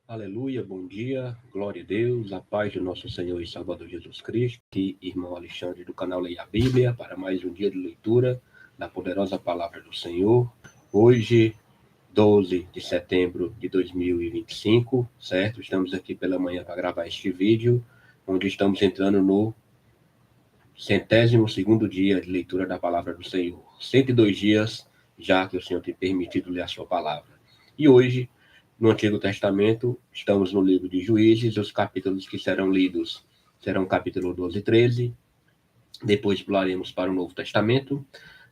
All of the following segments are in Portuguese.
Aleluia, bom dia, glória a Deus, a paz do nosso Senhor e Salvador Jesus Cristo. Aqui, irmão Alexandre do canal Leia a Bíblia, para mais um dia de leitura da poderosa palavra do Senhor. Hoje, 12 de setembro de 2025, certo? Estamos aqui pela manhã para gravar este vídeo, onde estamos entrando no 102º dia de leitura da palavra do Senhor. 102 dias, já que o Senhor tem permitido ler a sua palavra. E hoje, no Antigo Testamento, estamos no livro de Juízes, os capítulos que serão lidos serão capítulo 12 e 13. Depois pularemos para o Novo Testamento,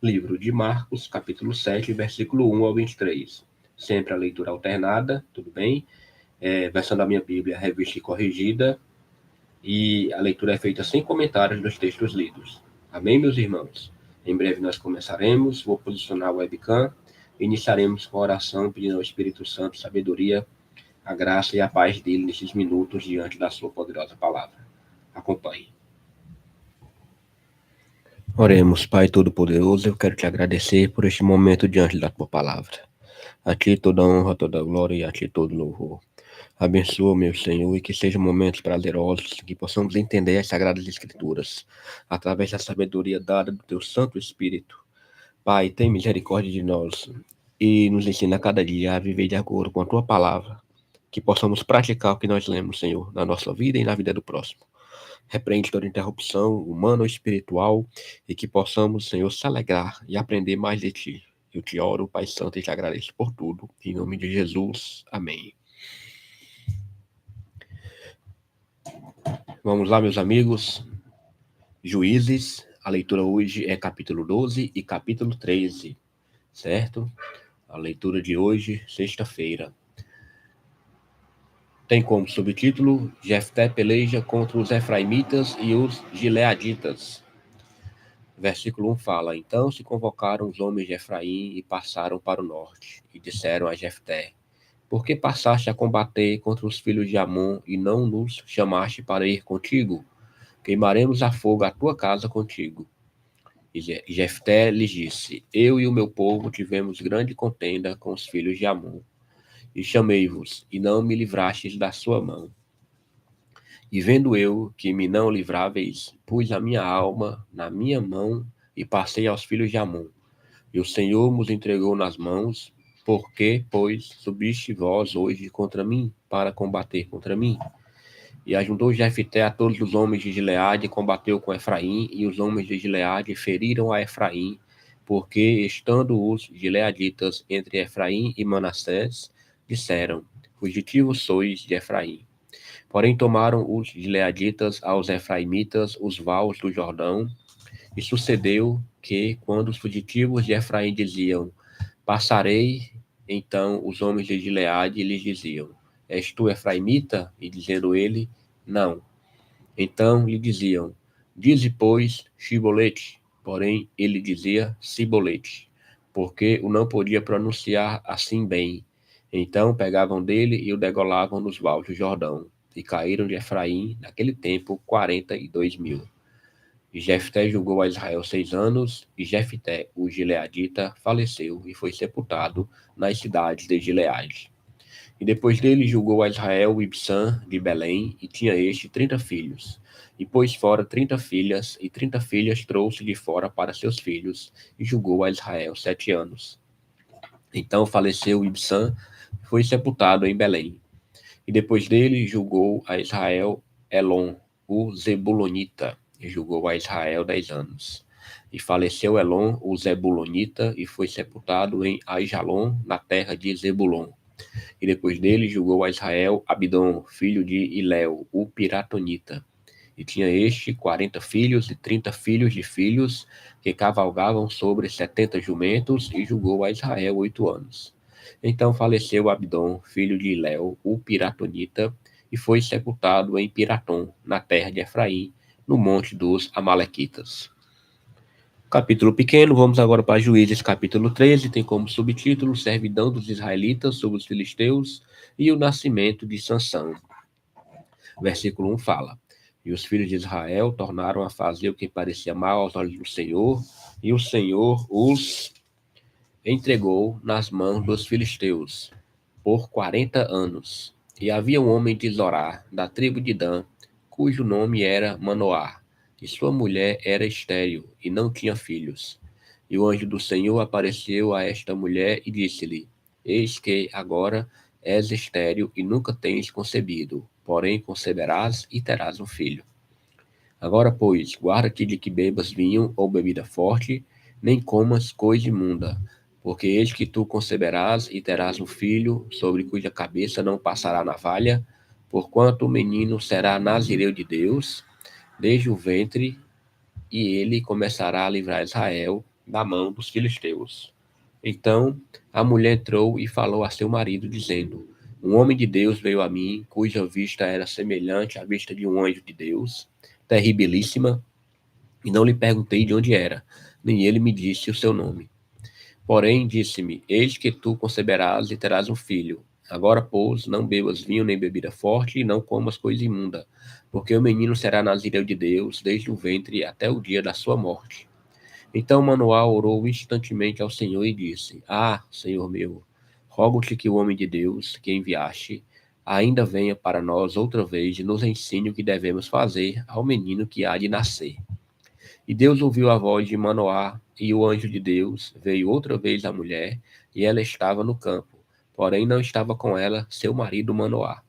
livro de Marcos, capítulo 7, versículo 1 ao 23. Sempre a leitura alternada, tudo bem? Versão da minha Bíblia, revista e corrigida, e a leitura é feita sem comentários dos textos lidos. Amém, meus irmãos? Em breve nós começaremos, vou posicionar o webcam, iniciaremos com a oração pedindo ao Espírito Santo sabedoria, a graça e a paz dele nesses minutos diante da sua poderosa palavra. Acompanhe. Oremos, Pai Todo-Poderoso, eu quero te agradecer por este momento diante da tua palavra. A ti toda honra, toda glória e a ti todo louvor. Abençoa, meu Senhor, e que sejam momentos prazerosos, que possamos entender as Sagradas Escrituras, através da sabedoria dada do Teu Santo Espírito. Pai, tem misericórdia de nós e nos ensina a cada dia a viver de acordo com a Tua Palavra, que possamos praticar o que nós lemos, Senhor, na nossa vida e na vida do próximo. Repreende toda interrupção humana ou espiritual e que possamos, Senhor, se alegrar e aprender mais de Ti. Eu te oro, Pai Santo, e te agradeço por tudo. Em nome de Jesus, amém. Vamos lá, meus amigos. Juízes, a leitura hoje é capítulo 12 e capítulo 13, certo? A leitura de hoje, sexta-feira. Tem como subtítulo: Jefté peleja contra os efraimitas e os gileaditas. Versículo 1 fala: Então se convocaram os homens de Efraim e passaram para o norte, e disseram a Jefté: Por que passaste a combater contra os filhos de Amon e não nos chamaste para ir contigo? Queimaremos a fogo a tua casa contigo. E Jefté lhes disse: Eu e o meu povo tivemos grande contenda com os filhos de Amon, e chamei-vos, e não me livrastes da sua mão. E vendo eu que me não livráveis, pus a minha alma na minha mão e passei aos filhos de Amon. E o Senhor nos entregou nas mãos, porque, pois, subiste vós hoje contra mim, para combater contra mim? E ajuntou Jefté a todos os homens de Gileade e combateu com Efraim, e os homens de Gileade feriram a Efraim, porque, estando os gileaditas entre Efraim e Manassés, disseram: Fugitivos sois de Efraim. Porém tomaram os gileaditas aos efraimitas os vales do Jordão, e sucedeu que, quando os fugitivos de Efraim diziam: Passarei, então os homens de Gileade lhes diziam: És tu efraimita? E dizendo ele: Não. Então lhe diziam: Dize, pois, Shibolete. Porém ele dizia Sibolete, porque o não podia pronunciar assim bem. Então pegavam dele e o degolavam nos vales do Jordão. E caíram de Efraim, naquele tempo, 42.000. E Jefté julgou a Israel 6 anos, e Jefté, o gileadita, faleceu e foi sepultado nas cidades de Gileade. E depois dele julgou a Israel Ibsã de Belém, e tinha este 30 filhos. E pôs fora 30 filhas, e 30 filhas trouxe de fora para seus filhos, e julgou a Israel 7 anos. Então faleceu Ibsã, e foi sepultado em Belém. E depois dele julgou a Israel Elon, o Zebulonita, e julgou a Israel 10 anos. E faleceu Elon, o Zebulonita, e foi sepultado em Aijalon, na terra de Zebulon. E depois dele julgou a Israel Abidom, filho de Iléu, o Piratonita. E tinha este 40 filhos e 30 filhos de filhos, que cavalgavam sobre 70 jumentos, e julgou a Israel 8 anos. Então faleceu Abidom, filho de Iléu, o Piratonita, e foi sepultado em Piratom, na terra de Efraim, no monte dos Amalequitas. Capítulo pequeno, vamos agora para Juízes, capítulo 13, tem como subtítulo Servidão dos Israelitas sobre os filisteus e o nascimento de Sansão. Versículo 1 fala: E os filhos de Israel tornaram a fazer o que parecia mal aos olhos do Senhor, e o Senhor os entregou nas mãos dos filisteus por 40 anos. E havia um homem de Zorá, da tribo de Dan, cujo nome era Manoá, e sua mulher era estéril, e não tinha filhos. E o anjo do Senhor apareceu a esta mulher e disse-lhe: Eis que agora és estéril e nunca tens concebido, porém conceberás e terás um filho. Agora, pois, guarda-te de que bebas vinho ou bebida forte, nem comas coisa imunda, porque eis que tu conceberás e terás um filho, sobre cuja cabeça não passará navalha, porquanto o menino será nazireu de Deus, desde o ventre, e ele começará a livrar Israel da mão dos filisteus. Então a mulher entrou e falou a seu marido, dizendo: Um homem de Deus veio a mim, cuja vista era semelhante à vista de um anjo de Deus, terribilíssima, e não lhe perguntei de onde era, nem ele me disse o seu nome. Porém, disse-me: Eis que tu conceberás e terás um filho. Agora, pois, não bebas vinho nem bebida forte, e não comas coisa imunda, porque o menino será nazireu de Deus desde o ventre até o dia da sua morte. Então Manoá orou instantemente ao Senhor e disse: Ah, Senhor meu, rogo-te que o homem de Deus, que enviaste, ainda venha para nós outra vez e nos ensine o que devemos fazer ao menino que há de nascer. E Deus ouviu a voz de Manoá, e o anjo de Deus veio outra vez à mulher, e ela estava no campo, porém não estava com ela seu marido Manoá.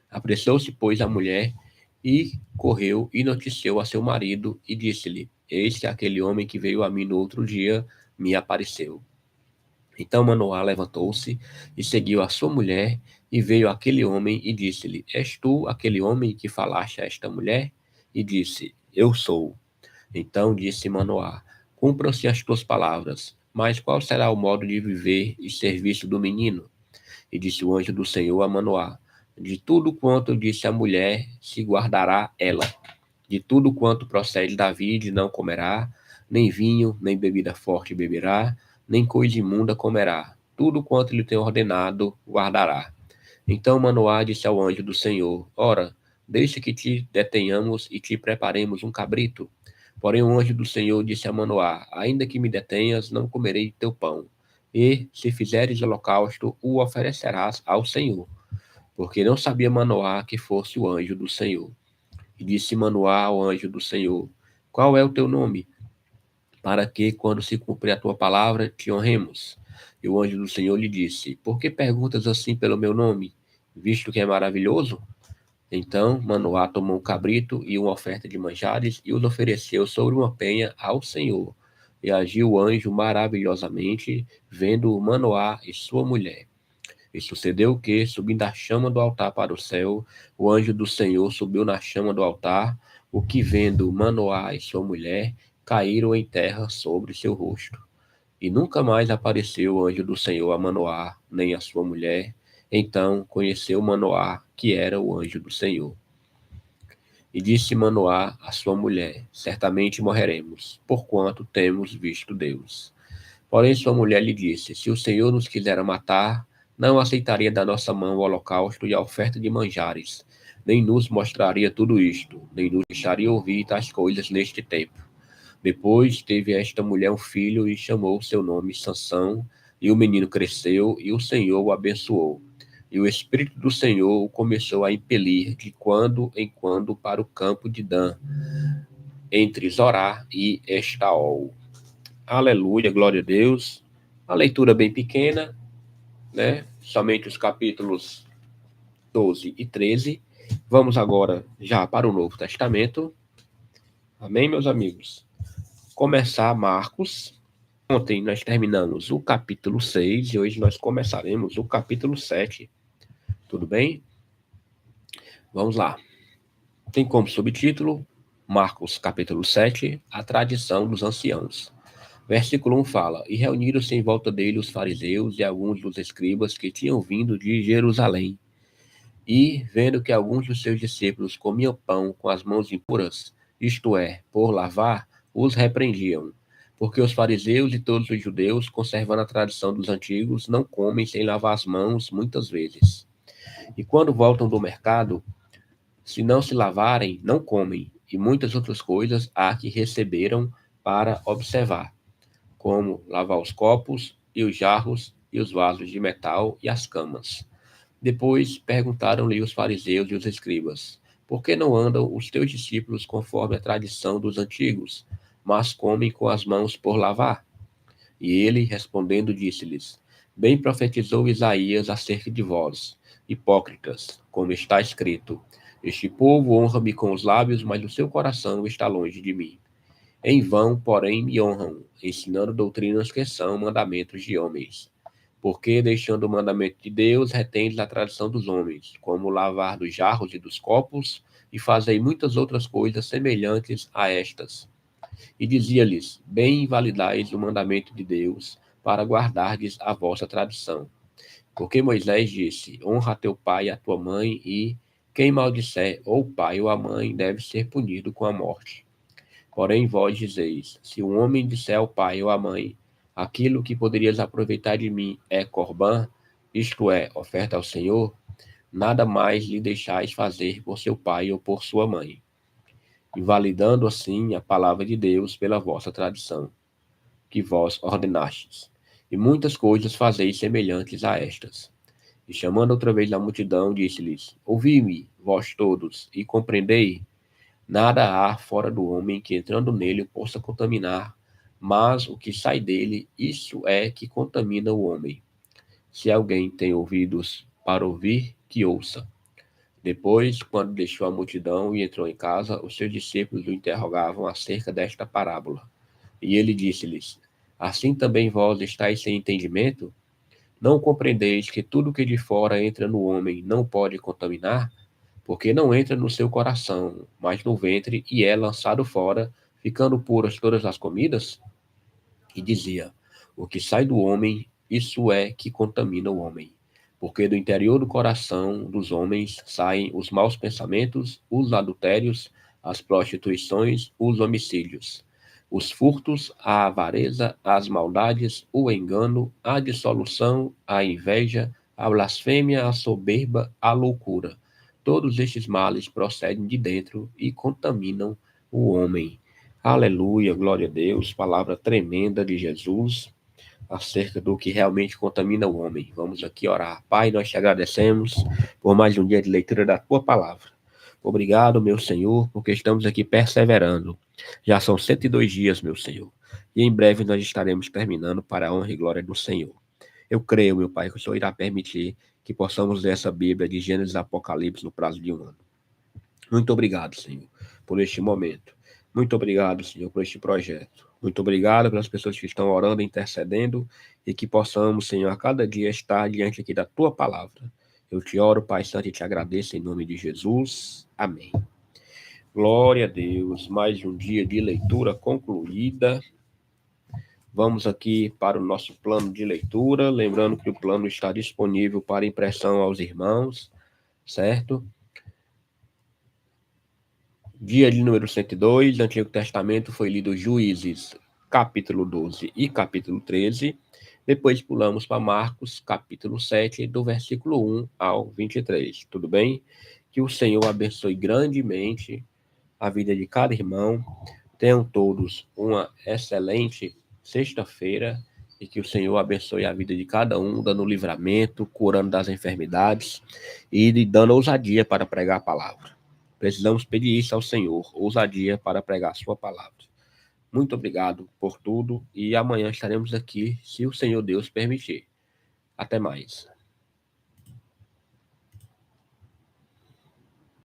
Apressou-se, pois, a mulher, e correu e noticiou a seu marido, e disse-lhe: Eis que aquele homem que veio a mim no outro dia me apareceu. Então Manoá levantou-se e seguiu a sua mulher, e veio aquele homem e disse-lhe: És tu aquele homem que falaste a esta mulher? E disse: Eu sou. Então disse Manoá: Cumpram-se as tuas palavras, mas qual será o modo de viver e serviço do menino? E disse o anjo do Senhor a Manoá: De tudo quanto disse a mulher, se guardará ela. De tudo quanto procede da vide, não comerá, nem vinho, nem bebida forte beberá, nem coisa imunda comerá. Tudo quanto lhe tem ordenado, guardará. Então Manoá disse ao anjo do Senhor: Ora, deixa que te detenhamos e te preparemos um cabrito. Porém o anjo do Senhor disse a Manoá: Ainda que me detenhas, não comerei teu pão. E, se fizeres holocausto, o oferecerás ao Senhor. Porque não sabia Manoá que fosse o anjo do Senhor. E disse Manoá ao anjo do Senhor: Qual é o teu nome? Para que, quando se cumprir a tua palavra, te honremos. E o anjo do Senhor lhe disse: Por que perguntas assim pelo meu nome, visto que é maravilhoso? Então Manoá tomou um cabrito e uma oferta de manjares e os ofereceu sobre uma penha ao Senhor. E agiu o anjo maravilhosamente, vendo Manoá e sua mulher. E sucedeu que, subindo a chama do altar para o céu, o anjo do Senhor subiu na chama do altar, o que, vendo Manoá e sua mulher, caíram em terra sobre seu rosto. E nunca mais apareceu o anjo do Senhor a Manoá, nem a sua mulher. Então conheceu Manoá, que era o anjo do Senhor. E disse Manoá à sua mulher: Certamente morreremos, porquanto temos visto Deus. Porém sua mulher lhe disse: Se o Senhor nos quiser matar, não aceitaria da nossa mão o holocausto e a oferta de manjares, nem nos mostraria tudo isto, nem nos deixaria ouvir tais coisas neste tempo. Depois teve esta mulher um filho e chamou seu nome Sansão, e o menino cresceu, e o Senhor o abençoou. E o Espírito do Senhor o começou a impelir de quando em quando para o campo de Dan, entre Zorá e Estaol. Aleluia, glória a Deus. A leitura bem pequena, né? Somente os capítulos 12 e 13. Vamos agora já para o Novo Testamento. Amém, meus amigos? Começar Marcos. Ontem nós terminamos o capítulo 6 e hoje nós começaremos o capítulo 7. Tudo bem? Vamos lá. Tem como subtítulo Marcos capítulo 7, a tradição dos anciãos. Versículo 1 fala: E reuniram-se em volta dele os fariseus e alguns dos escribas que tinham vindo de Jerusalém. E, vendo que alguns dos seus discípulos comiam pão com as mãos impuras, isto é, por lavar, os repreendiam. Porque os fariseus e todos os judeus, conservando a tradição dos antigos, não comem sem lavar as mãos muitas vezes. E quando voltam do mercado, se não se lavarem, não comem, e muitas outras coisas há que receberam para observar, como lavar os copos e os jarros e os vasos de metal e as camas. Depois perguntaram-lhe os fariseus e os escribas: Por que não andam os teus discípulos conforme a tradição dos antigos, mas comem com as mãos por lavar? E ele, respondendo, disse-lhes: Bem profetizou Isaías acerca de vós, hipócritas, como está escrito: Este povo honra-me com os lábios, mas o seu coração está longe de mim. Em vão, porém, me honram, ensinando doutrinas que são mandamentos de homens. Porque, deixando o mandamento de Deus, retendes a tradição dos homens, como o lavar dos jarros e dos copos, e fazei muitas outras coisas semelhantes a estas. E dizia-lhes: Bem invalidais o mandamento de Deus, para guardardes a vossa tradição. Porque Moisés disse: Honra a teu pai e a tua mãe, e quem maldisser ou o pai ou a mãe deve ser punido com a morte. Porém, vós dizeis: Se um homem disser ao pai ou à mãe, aquilo que poderias aproveitar de mim é corbã, isto é, oferta ao Senhor, nada mais lhe deixais fazer por seu pai ou por sua mãe, invalidando assim a palavra de Deus pela vossa tradição, que vós ordenastes. E muitas coisas fazeis semelhantes a estas. E chamando outra vez a multidão, disse-lhes: Ouvi-me, vós todos, e compreendei. Nada há fora do homem que entrando nele possa contaminar, mas o que sai dele, isso é que contamina o homem. Se alguém tem ouvidos para ouvir, que ouça. Depois, quando deixou a multidão e entrou em casa, os seus discípulos o interrogavam acerca desta parábola. E ele disse-lhes: Assim também vós estáis sem entendimento? Não compreendeis que tudo que de fora entra no homem não pode contaminar? Porque não entra no seu coração, mas no ventre, e é lançado fora, ficando puras todas as comidas? E dizia: O que sai do homem, isso é que contamina o homem. Porque do interior do coração dos homens saem os maus pensamentos, os adultérios, as prostituições, os homicídios, os furtos, a avareza, as maldades, o engano, a dissolução, a inveja, a blasfêmia, a soberba, a loucura. Todos estes males procedem de dentro e contaminam o homem. Aleluia, glória a Deus, palavra tremenda de Jesus acerca do que realmente contamina o homem. Vamos aqui orar. Pai, nós te agradecemos por mais um dia de leitura da tua palavra. Obrigado, meu Senhor, porque estamos aqui perseverando. Já são 102 dias, meu Senhor, e em breve nós estaremos terminando para a honra e glória do Senhor. Eu creio, meu Pai, que o Senhor irá permitir que possamos ler essa Bíblia de Gênesis a Apocalipse no prazo de um ano. Muito obrigado, Senhor, por este momento. Muito obrigado, Senhor, por este projeto. Muito obrigado pelas pessoas que estão orando, intercedendo, e que possamos, Senhor, a cada dia estar diante aqui da Tua palavra. Eu te oro, Pai Santo, e te agradeço em nome de Jesus. Amém. Glória a Deus. Mais um dia de leitura concluída. Vamos aqui para o nosso plano de leitura. Lembrando que o plano está disponível para impressão aos irmãos, certo? Dia de número 102, Antigo Testamento, foi lido Juízes, capítulo 12 e capítulo 13. Depois pulamos para Marcos, capítulo 7, do versículo 1 ao 23. Tudo bem? Que o Senhor abençoe grandemente a vida de cada irmão. Tenham todos uma excelente sexta-feira e que o Senhor abençoe a vida de cada um, dando livramento, curando das enfermidades e dando ousadia para pregar a palavra. Precisamos pedir isso ao Senhor, ousadia para pregar a sua palavra. Muito obrigado por tudo e amanhã estaremos aqui, se o Senhor Deus permitir. Até mais.